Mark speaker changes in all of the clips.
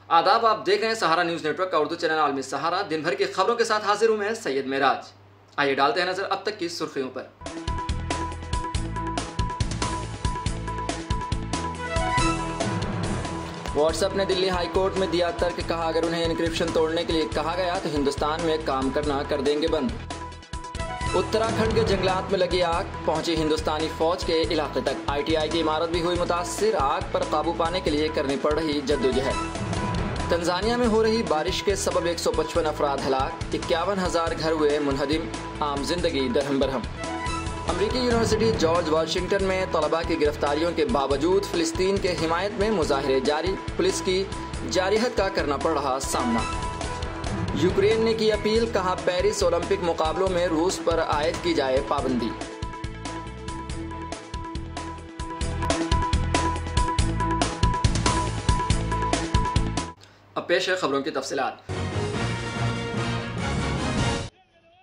Speaker 1: आदाब, आप देख रहे हैं सहारा न्यूज़ नेटवर्क का उर्दू चैनल आलमी सहारा। दिन भर की खबरों के साथ हाजिर हूं मैं सैयद मेराज। आइए डालते हैं नजर अब तक की सुर्खियों पर। व्हाट्सएप ने दिल्ली हाई कोर्ट में दिया तर्क, कहा अगर उन्हें एन्क्रिप्शन तोड़ने के लिए कहा गया तो हिंदुस्तान में काम करना कर देंगे बंद। उत्तराखंड के जंगलात में लगी आग, पहुंची हिंदुस्तानी फौज के इलाके तक। ITI की इमारत भी हुई मुतासिर, आग पर काबू पाने के लिए करनी पड़ रही जद्दोजहद। तंजानिया में हो रही बारिश के सबब 155 अफराद हलाक, 51,000 घर हुए मुनहदिम, आम जिंदगी दरहम बरहम। अमरीकी यूनिवर्सिटी जॉर्ज वाशिंगटन में तलबा की गिरफ्तारियों के बावजूद फिलिस्तीन के हिमायत में मुजाहिरे जारी, पुलिस की जारिहत का करना पड़ रहा सामना। यूक्रेन ने की अपील, कहा पेरिस ओलंपिक मुकाबलों में रूस पर आयद की जाए पाबंदी। अब पेश है खबरों की तफसीलात।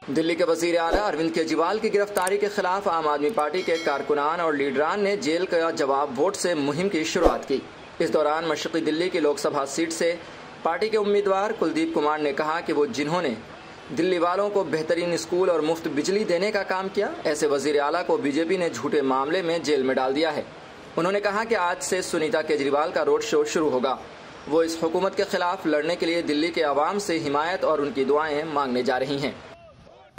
Speaker 1: दिल्ली के वजीर आला अरविंद केजरीवाल की गिरफ्तारी के खिलाफ आम आदमी पार्टी के कारकुनान और लीडरान ने जेल का जवाब वोट से मुहिम की शुरुआत की। इस दौरान मशरक़ी दिल्ली की लोकसभा सीट से पार्टी के उम्मीदवार कुलदीप कुमार ने कहा कि वो जिन्होंने दिल्ली वालों को बेहतरीन स्कूल और मुफ्त बिजली देने का काम किया, ऐसे वजीर आला को बीजेपी ने झूठे मामले में जेल में डाल दिया है। उन्होंने कहा कि आज से सुनीता केजरीवाल का रोड शो शुरू होगा। वो इस हुकूमत के खिलाफ लड़ने के लिए दिल्ली के आवाम से हिमायत और उनकी दुआएं मांगने जा रही हैं।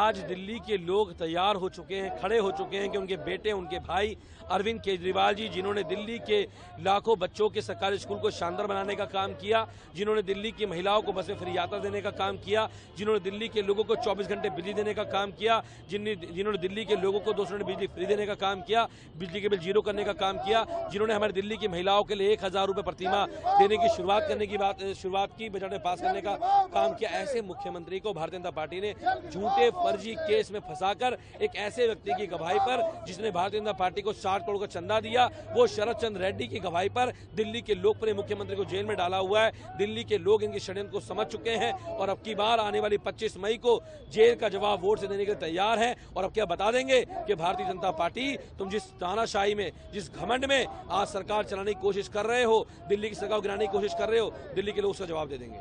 Speaker 2: आज दिल्ली के लोग तैयार हो चुके हैं, खड़े हो चुके हैं कि उनके बेटे, उनके भाई अरविंद केजरीवाल जी, जिन्होंने दिल्ली के लाखों बच्चों के सरकारी स्कूल को शानदार बनाने का काम किया, जिन्होंने दिल्ली की महिलाओं को बसें फ्री यात्रा देने का काम किया, जिन्होंने दिल्ली के लोगों को 24 घंटे बिजली देने का काम किया, जिन्होंने दिल्ली के लोगों को 200 यूनिट बिजली फ्री देने का काम किया, बिजली के बिल जीरो करने का काम किया, जिन्होंने हमारे दिल्ली की महिलाओं के लिए 1,000 रुपये प्रतिमाह देने की शुरुआत की, बजट में पास करने का काम किया। ऐसे मुख्यमंत्री को भारतीय जनता पार्टी ने झूठे फर्जी केस में फंसाकर एक ऐसे व्यक्ति की गवाही पर, जिसने भारतीय जनता पार्टी को 60 करोड़ का चंदा दिया, वो शरद चंद्र रेड्डी की गवाही पर दिल्ली के लोकप्रिय मुख्यमंत्री को जेल में डाला हुआ है। दिल्ली के लोग इनके षड्यंत्र को समझ चुके हैं और अब की बार आने वाली 25 मई को जेल का जवाब वोट से देने के लिए तैयार है। और अब क्या बता देंगे कि भारतीय जनता पार्टी, तुम जिस तानाशाही में, जिस घमंड में आज सरकार चलाने की कोशिश कर रहे हो, दिल्ली की सरकार को गिराने की कोशिश कर रहे हो, दिल्ली के लोग उसका जवाब दे देंगे।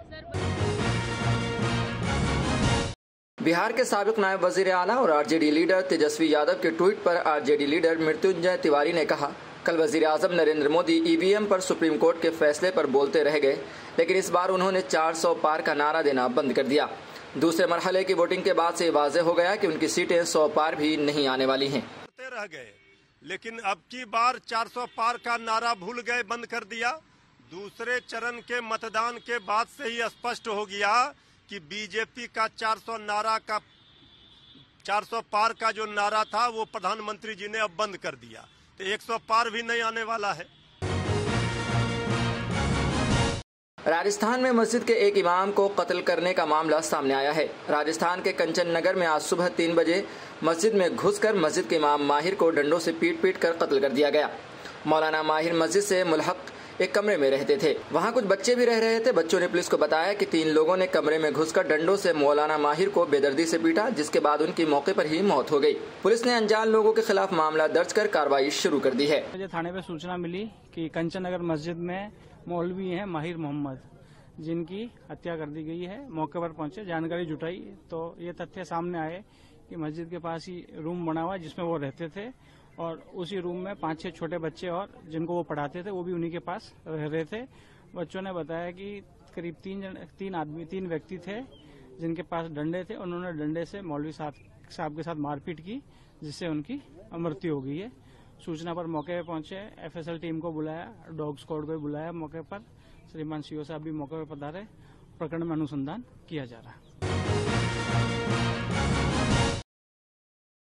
Speaker 1: बिहार के साबिक नायब वजीर आला और आरजेडी लीडर तेजस्वी यादव के ट्वीट पर आरजेडी लीडर मृत्युंजय तिवारी ने कहा, कल वजीर आजम नरेंद्र मोदी ईवीएम पर सुप्रीम कोर्ट के फैसले पर बोलते रह गए, लेकिन इस बार उन्होंने 400 पार का नारा देना बंद कर दिया। दूसरे मरहले की वोटिंग के बाद से वाज़ेह हो गया कि उनकी सीटें 100 पार भी नहीं आने वाली हैं।
Speaker 3: रह गए, लेकिन अब की बार 400 पार का नारा भूल गए, बंद कर दिया। दूसरे चरण के मतदान के बाद से ही स्पष्ट हो गया कि बीजेपी का 400 पार का जो नारा था वो प्रधानमंत्री जी ने अब बंद कर दिया, तो 100 पार भी नहीं आने वाला है।
Speaker 1: राजस्थान में मस्जिद के एक इमाम को कत्ल करने का मामला सामने आया है। राजस्थान के कंचन नगर में आज सुबह 3 बजे मस्जिद में घुसकर मस्जिद के इमाम माहिर को डंडों से पीट कर कत्ल कर दिया गया। मौलाना माहिर मस्जिद से मुल्हक एक कमरे में रहते थे। वहां कुछ बच्चे भी रह रहे थे। बच्चों ने पुलिस को बताया कि 3 लोगों ने कमरे में घुसकर डंडों से मौलाना माहिर को बेदर्दी से पीटा, जिसके बाद उनकी मौके पर ही मौत हो गई। पुलिस ने अनजान लोगों के खिलाफ मामला दर्ज कर कार्रवाई शुरू कर दी है।
Speaker 4: मुझे थाने पे सूचना मिली कि कंचन नगर मस्जिद में मौलवी हैं माहिर मोहम्मद, जिनकी हत्या कर दी गई है। मौके पर पहुंचे, जानकारी जुटाई तो ये तथ्य सामने आए कि मस्जिद के पास ही रूम बना हुआ जिसमें वो रहते थे और उसी रूम में 5-6 छोटे बच्चे और जिनको वो पढ़ाते थे वो भी उन्हीं के पास रह रहे थे। बच्चों ने बताया कि करीब 3 व्यक्ति थे जिनके पास डंडे थे। उन्होंने डंडे से मौलवी साहब के साथ मारपीट की, जिससे उनकी मृत्यु हो गई है। सूचना पर मौके पर पहुंचे, FSL टीम को बुलाया, डॉग स्क्वाड को बुलाया मौके पर। श्रीमान सीओ साहब भी मौके पर पधारे। प्रकरण में अनुसंधान किया जा रहा है।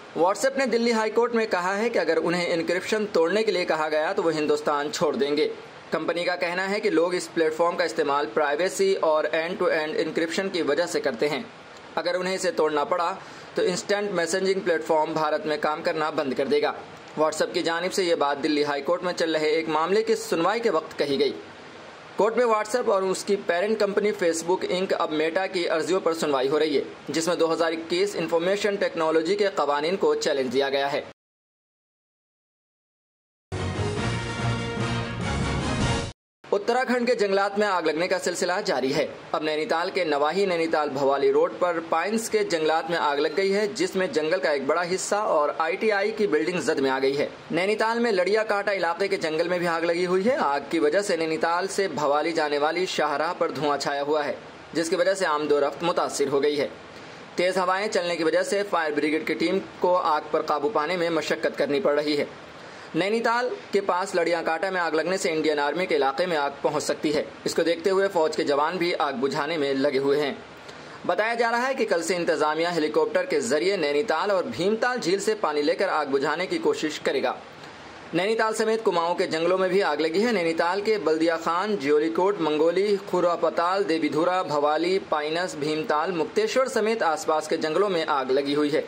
Speaker 1: व्हाट्सएप ने दिल्ली हाई कोर्ट में कहा है कि अगर उन्हें एन्क्रिप्शन तोड़ने के लिए कहा गया तो वो हिंदुस्तान छोड़ देंगे। कंपनी का कहना है कि लोग इस प्लेटफॉर्म का इस्तेमाल प्राइवेसी और एंड टू एंड एन्क्रिप्शन की वजह से करते हैं। अगर उन्हें इसे तोड़ना पड़ा तो इंस्टेंट मैसेजिंग प्लेटफॉर्म भारत में काम करना बंद कर देगा। व्हाट्सएप की जानिब से ये बात दिल्ली हाई कोर्ट में चल रहे एक मामले की सुनवाई के वक्त कही गई। कोर्ट में व्हाट्सएप और उसकी पेरेंट कंपनी फेसबुक इंक अब मेटा की अर्जियों पर सुनवाई हो रही है, जिसमें 2021 इंफॉर्मेशन टेक्नोलॉजी के कवानीन को चैलेंज दिया गया है। उत्तराखंड के जंगलात में आग लगने का सिलसिला जारी है। अब नैनीताल के नवाही नैनीताल भवाली रोड पर पाइन्स के जंगलात में आग लग गई है, जिसमें जंगल का एक बड़ा हिस्सा और ITI की बिल्डिंग जद में आ गई है। नैनीताल में लड़िया काटा इलाके के जंगल में भी आग लगी हुई है। आग की वजह से नैनीताल से भवाली जाने वाली शाहराह पर धुआं छाया हुआ है, जिसकी वजह से आमदोरफ्त मुतासिर हो गई है। तेज हवाएं चलने की वजह से फायर ब्रिगेड की टीम को आग पर काबू पाने में मशक्कत करनी पड़ रही है। नैनीताल के पास लड़िया काटा में आग लगने से इंडियन आर्मी के इलाके में आग पहुंच सकती है। इसको देखते हुए फौज के जवान भी आग बुझाने में लगे हुए हैं। बताया जा रहा है कि कल से इंतजामिया हेलीकॉप्टर के जरिए नैनीताल और भीमताल झील से पानी लेकर आग बुझाने की कोशिश करेगा। नैनीताल समेत कुमाऊं के जंगलों में भी आग लगी है। नैनीताल के बल्दिया खान, ज्योलिकोट, मंगोली, खुरापताल, देवीधुरा, भवाली, पाइनस, भीमताल, मुक्तेश्वर समेत आसपास के जंगलों में आग लगी हुई है।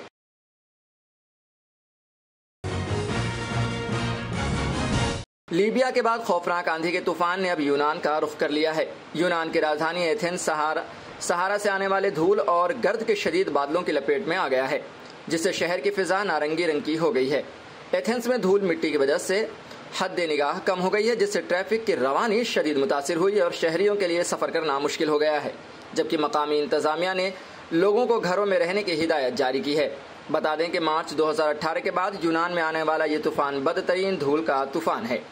Speaker 1: लीबिया के बाद खौफनाक आंधी के तूफान ने अब यूनान का रुख कर लिया है। यूनान की राजधानी एथेंस सहारा से आने वाले धूल और गर्द के शदीद बादलों की लपेट में आ गया है, जिससे शहर की फिजा नारंगी रंग की हो गई है। एथेंस में धूल मिट्टी की वजह से हद निगाह कम हो गई है, जिससे ट्रैफिक की रवानी शदीद मुतासिर हुई और शहरियों के लिए सफर करना मुश्किल हो गया है। जबकि मकामी इंतजामिया ने लोगों को घरों में रहने की हिदायत जारी की है। बता दें कि मार्च 2018 के बाद यूनान में आने वाला ये तूफान बदतरीन धूल का तूफान है।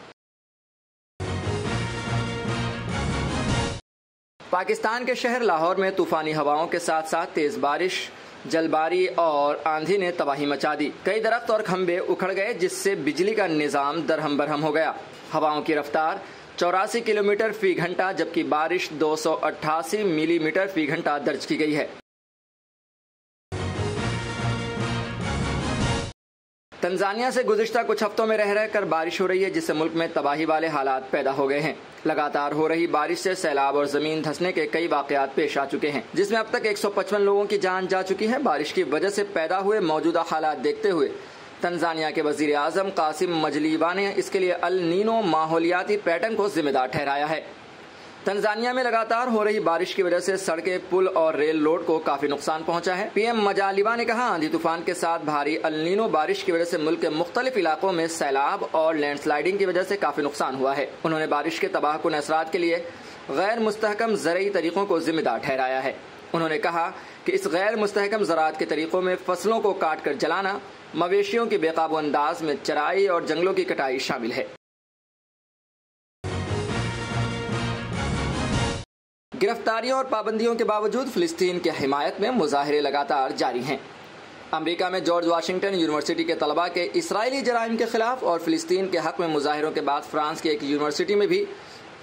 Speaker 1: पाकिस्तान के शहर लाहौर में तूफानी हवाओं के साथ साथ तेज बारिश, जलबारी और आंधी ने तबाही मचा दी। कई दरख्त और खंभे उखड़ गए, जिससे बिजली का निजाम दरहम बरहम हो गया। हवाओं की रफ्तार 84 किलोमीटर फी घंटा, जबकि बारिश 288 मिलीमीटर फी घंटा दर्ज की गई है। तंजानिया से गुज़िश्ता कुछ हफ्तों में रह कर बारिश हो रही है, जिससे मुल्क में तबाही वाले हालात पैदा हो गए हैं। लगातार हो रही बारिश से सैलाब और जमीन धंसने के कई वाकयात पेश आ चुके हैं, जिसमें अब तक 155 लोगों की जान जा चुकी है। बारिश की वजह से पैदा हुए मौजूदा हालात देखते हुए तंजानिया के वजीर आजम कासिम मजलीबा ने इसके लिए अल नीनो माहौलियाती पैटर्न को जिम्मेदार ठहराया है। तंजानिया में लगातार हो रही बारिश की वजह से सड़कें, पुल और रेल रोड को काफी नुकसान पहुंचा है। PM मजालिबा ने कहा, आंधी तूफान के साथ भारी अल नीनो बारिश की वजह से मुल्क के मुख्तलिफ इलाकों में सैलाब और लैंडस्लाइडिंग की वजह से काफी नुकसान हुआ है। उन्होंने बारिश के तबाहकुन असरात के लिए गैर मुस्तहकम ज़रई तरीकों को जिम्मेदार ठहराया है। उन्होंने कहा कि इस गैर मुस्तहकम ज़राअत के तरीकों में फसलों को काट कर जलाना, मवेशियों की बेकाबू अंदाज में चराई और जंगलों की कटाई शामिल है। गिरफ्तारियों और पाबंदियों के बावजूद फिलिस्तीन की हिमायत में मुजाहिरे लगातार जारी हैं। अमेरिका में जॉर्ज वाशिंगटन यूनिवर्सिटी के तलबा के इसराइली जराइम के खिलाफ और फिलिस्तीन के हक में मुजाहिरों के बाद फ्रांस की एक यूनिवर्सिटी में भी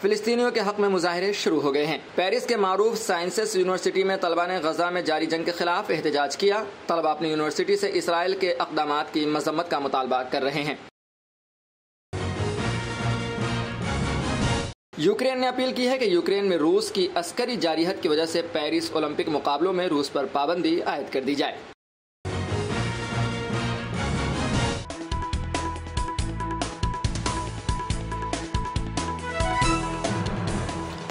Speaker 1: फिलिस्तीनियों के हक में मुजाहिरे शुरू हो गए हैं। पेरिस के मारूफ साइंसेस यूनिवर्सिटी में तलबा ने गजा में जारी जंग के खिलाफ एहतजाज किया। तलबा अपनी यूनिवर्सिटी से इसराइल के अक़दामात की मजम्मत का मुतालबा कर रहे हैं। यूक्रेन ने अपील की है कि यूक्रेन में रूस की अस्करी जारिहत की वजह से पेरिस ओलंपिक मुकाबलों में रूस पर पाबंदी आयद कर दी जाए।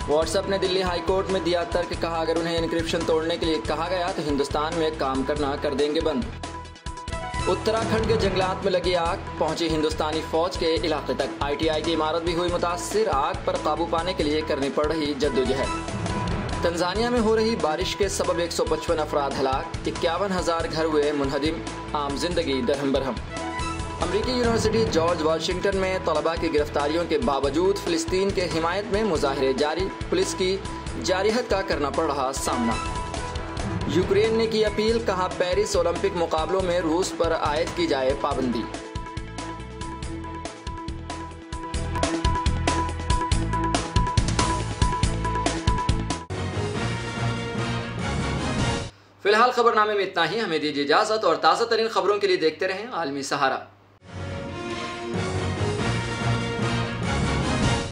Speaker 1: व्हाट्सएप ने दिल्ली हाई कोर्ट में दिया तर्क, कहा अगर उन्हें एन्क्रिप्शन तोड़ने के लिए कहा गया तो हिंदुस्तान में काम करना कर देंगे बंद। उत्तराखंड के जंगलात में लगी आग पहुंची हिंदुस्तानी फौज के इलाके तक। ITI की इमारत भी हुई मुतासिर। आग पर काबू पाने के लिए करनी पड़ रही जद्दोजहद। तंजानिया में हो रही बारिश के सबब 155 अफराद हलाक, 51,000 घर हुए मुनहदिम, आम जिंदगी दरहम बरहम। अमरीकी यूनिवर्सिटी जॉर्ज वाशिंगटन में तलबा की गिरफ्तारियों के बावजूद फिलिस्तीन के हिमायत में मुजाहिरे जारी, पुलिस की जारिहत का करना पड़ रहा सामना। यूक्रेन ने की अपील, कहा पेरिस ओलंपिक मुकाबलों में रूस पर आयद की जाए पाबंदी। फिलहाल खबरनामे में इतना ही। हमें दीजिए इजाजत और ताज़ा तरीन खबरों के लिए देखते रहें आलमी सहारा।